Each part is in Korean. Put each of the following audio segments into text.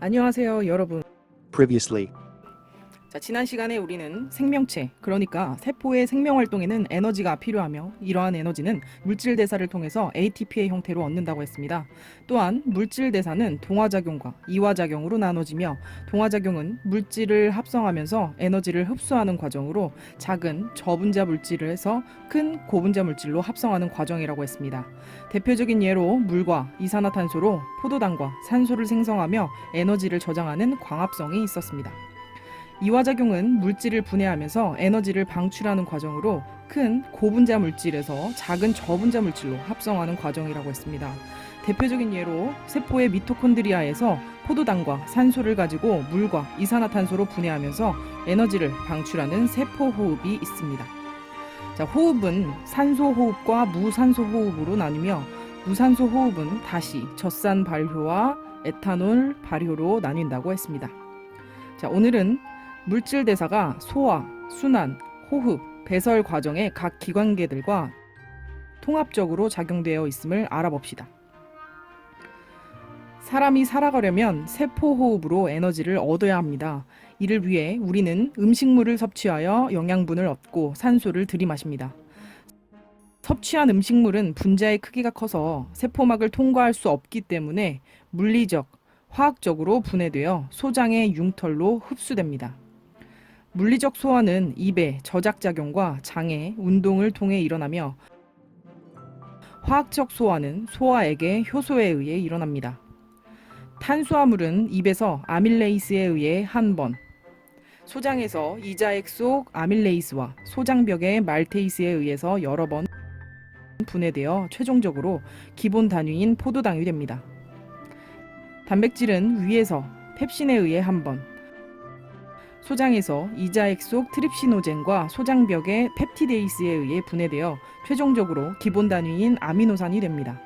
안녕하세요, 여러분. Previously. 자, 지난 시간에 우리는 생명체, 그러니까 세포의 생명 활동에는 에너지가 필요하며 이러한 에너지는 물질 대사를 통해서 ATP의 형태로 얻는다고 했습니다. 또한 물질 대사는 동화작용과 이화작용으로 나눠지며 동화작용은 물질을 합성하면서 에너지를 흡수하는 과정으로 작은 저분자 물질을 해서 큰 고분자 물질로 합성하는 과정이라고 했습니다. 대표적인 예로 물과 이산화탄소로 포도당과 산소를 생성하며 에너지를 저장하는 광합성이 있었습니다. 이화작용은 물질을 분해하면서 에너지를 방출하는 과정으로 큰 고분자 물질에서 작은 저분자 물질로 합성하는 과정이라고 했습니다. 대표적인 예로 세포의 미토콘드리아에서 포도당과 산소를 가지고 물과 이산화탄소로 분해하면서 에너지를 방출하는 세포 호흡이 있습니다. 자, 호흡은 산소 호흡과 무산소 호흡으로 나뉘며 무산소 호흡은 다시 젖산 발효와 에탄올 발효로 나뉜다고 했습니다. 자, 오늘은 물질 대사가 소화, 순환, 호흡, 배설 과정의 각 기관계들과 통합적으로 작용되어 있음을 알아봅시다. 사람이 살아가려면 세포 호흡으로 에너지를 얻어야 합니다. 이를 위해 우리는 음식물을 섭취하여 영양분을 얻고 산소를 들이마십니다. 섭취한 음식물은 분자의 크기가 커서 세포막을 통과할 수 없기 때문에 물리적, 화학적으로 분해되어 소장의 융털로 흡수됩니다. 물리적 소화는 입의 저작작용과 장의 운동을 통해 일어나며 화학적 소화는 소화액의 효소에 의해 일어납니다. 탄수화물은 입에서 아밀레이스에 의해 한 번, 소장에서 이자액 속 아밀레이스와 소장벽의 말테이스에 의해서 여러 번 분해되어 최종적으로 기본 단위인 포도당이 됩니다. 단백질은 위에서 펩신에 의해 한 번, 소장에서 이자액 속 트립시노젠과 소장벽의 펩티데이스에 의해 분해되어 최종적으로 기본 단위인 아미노산이 됩니다.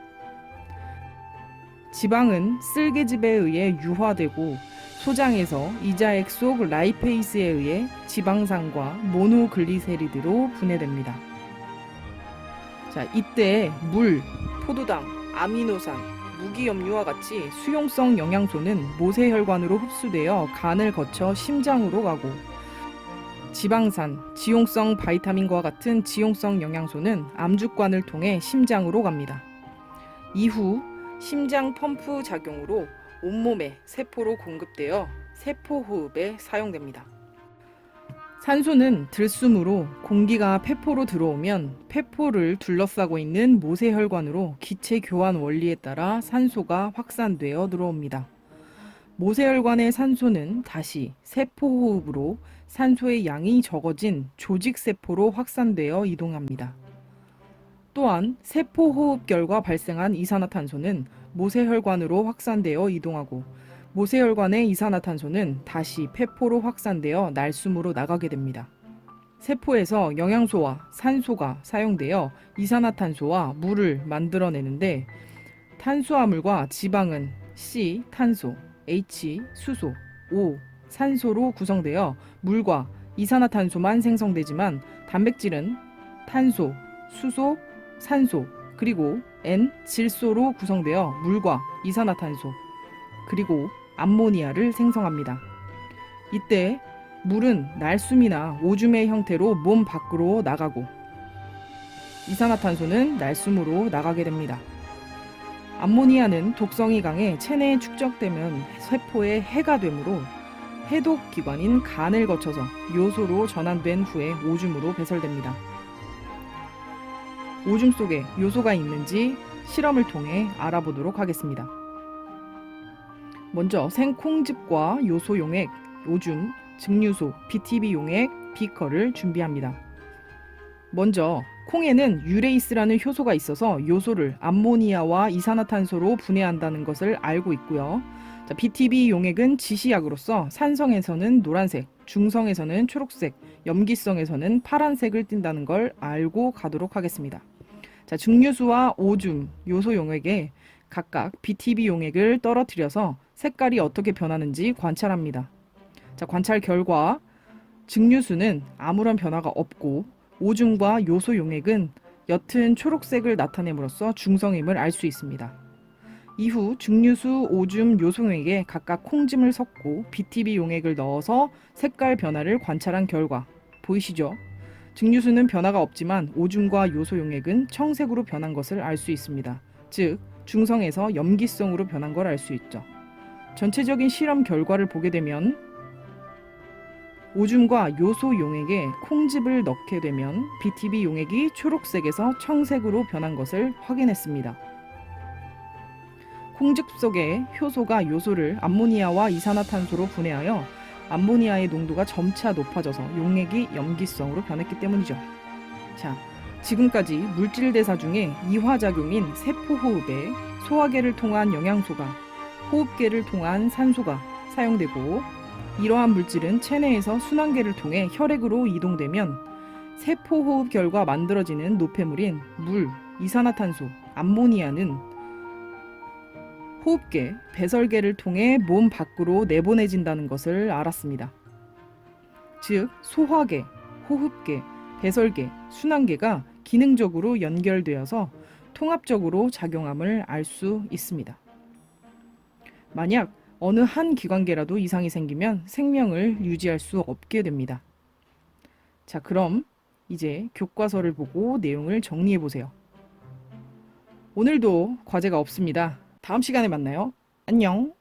지방은 쓸개즙에 의해 유화되고 소장에서 이자액 속 라이페이스에 의해 지방산과 모노글리세리드로 분해됩니다. 자, 이때 물, 포도당, 아미노산, 무기염류와 같이 수용성 영양소는 모세혈관으로 흡수되어 간을 거쳐 심장으로 가고 지방산, 지용성 바이타민과 같은 지용성 영양소는 암죽관을 통해 심장으로 갑니다. 이후 심장 펌프 작용으로 온몸의 세포로 공급되어 세포호흡에 사용됩니다. 산소는 들숨으로 공기가 폐포로 들어오면 폐포를 둘러싸고 있는 모세혈관으로 기체 교환 원리에 따라 산소가 확산되어 들어옵니다. 모세혈관의 산소는 다시 세포호흡으로 산소의 양이 적어진 조직세포로 확산되어 이동합니다. 또한 세포호흡 결과 발생한 이산화탄소는 모세혈관으로 확산되어 이동하고 모세혈관의 이산화탄소는 다시 폐포로 확산되어 날숨으로 나가게 됩니다. 세포에서 영양소와 산소가 사용되어 이산화탄소와 물을 만들어내는데 탄수화물과 지방은 C, 탄소, H, 수소, O, 산소로 구성되어 물과 이산화탄소만 생성되지만 단백질은 탄소, 수소, 산소, 그리고 N, 질소로 구성되어 물과 이산화탄소, 그리고 암모니아를 생성합니다. 이때 물은 날숨이나 오줌의 형태로 몸 밖으로 나가고 이산화탄소는 날숨으로 나가게 됩니다. 암모니아는 독성이 강해 체내에 축적되면 세포에 해가 되므로 해독 기관인 간을 거쳐서 요소로 전환된 후에 오줌으로 배설됩니다. 오줌 속에 요소가 있는지 실험을 통해 알아보도록 하겠습니다. 먼저 생콩즙과 요소 용액, 오줌, 증류소, BTB 용액, 비커를 준비합니다. 먼저 콩에는 유레이스라는 효소가 있어서 요소를 암모니아와 이산화탄소로 분해한다는 것을 알고 있고요. 자, BTB 용액은 지시약으로서 산성에서는 노란색, 중성에서는 초록색, 염기성에서는 파란색을 띈다는 걸 알고 가도록 하겠습니다. 자, 증류수와 오줌, 요소 용액에 각각 BTB 용액을 떨어뜨려서 색깔이 어떻게 변하는지 관찰합니다. 자, 관찰 결과 증류수는 아무런 변화가 없고 오줌과 요소 용액은 옅은 초록색을 나타냄으로써 중성임을 알 수 있습니다. 이후 증류수, 오줌, 요소용액에 각각 콩즙을 섞고 BTB 용액을 넣어서 색깔 변화를 관찰한 결과 보이시죠? 증류수는 변화가 없지만 오줌과 요소용액은 청색으로 변한 것을 알 수 있습니다. 즉 중성에서 염기성으로 변한 걸 알 수 있죠. 전체적인 실험 결과를 보게 되면 오줌과 요소 용액에 콩즙을 넣게 되면 BTB 용액이 초록색에서 청색으로 변한 것을 확인했습니다. 콩즙 속에 효소가 요소를 암모니아와 이산화탄소로 분해하여 암모니아의 농도가 점차 높아져서 용액이 염기성으로 변했기 때문이죠. 자, 지금까지 물질 대사 중에 이화작용인 세포호흡에 소화계를 통한 영양소가, 호흡계를 통한 산소가 사용되고 이러한 물질은 체내에서 순환계를 통해 혈액으로 이동되면 세포호흡 결과 만들어지는 노폐물인 물, 이산화탄소, 암모니아는 호흡계, 배설계를 통해 몸 밖으로 내보내진다는 것을 알았습니다. 즉, 소화계, 호흡계, 배설계, 순환계가 기능적으로 연결되어서 통합적으로 작용함을 알 수 있습니다. 만약 어느 한 기관계라도 이상이 생기면 생명을 유지할 수 없게 됩니다. 자, 그럼 이제 교과서를 보고 내용을 정리해 보세요. 오늘도 과제가 없습니다. 다음 시간에 만나요. 안녕.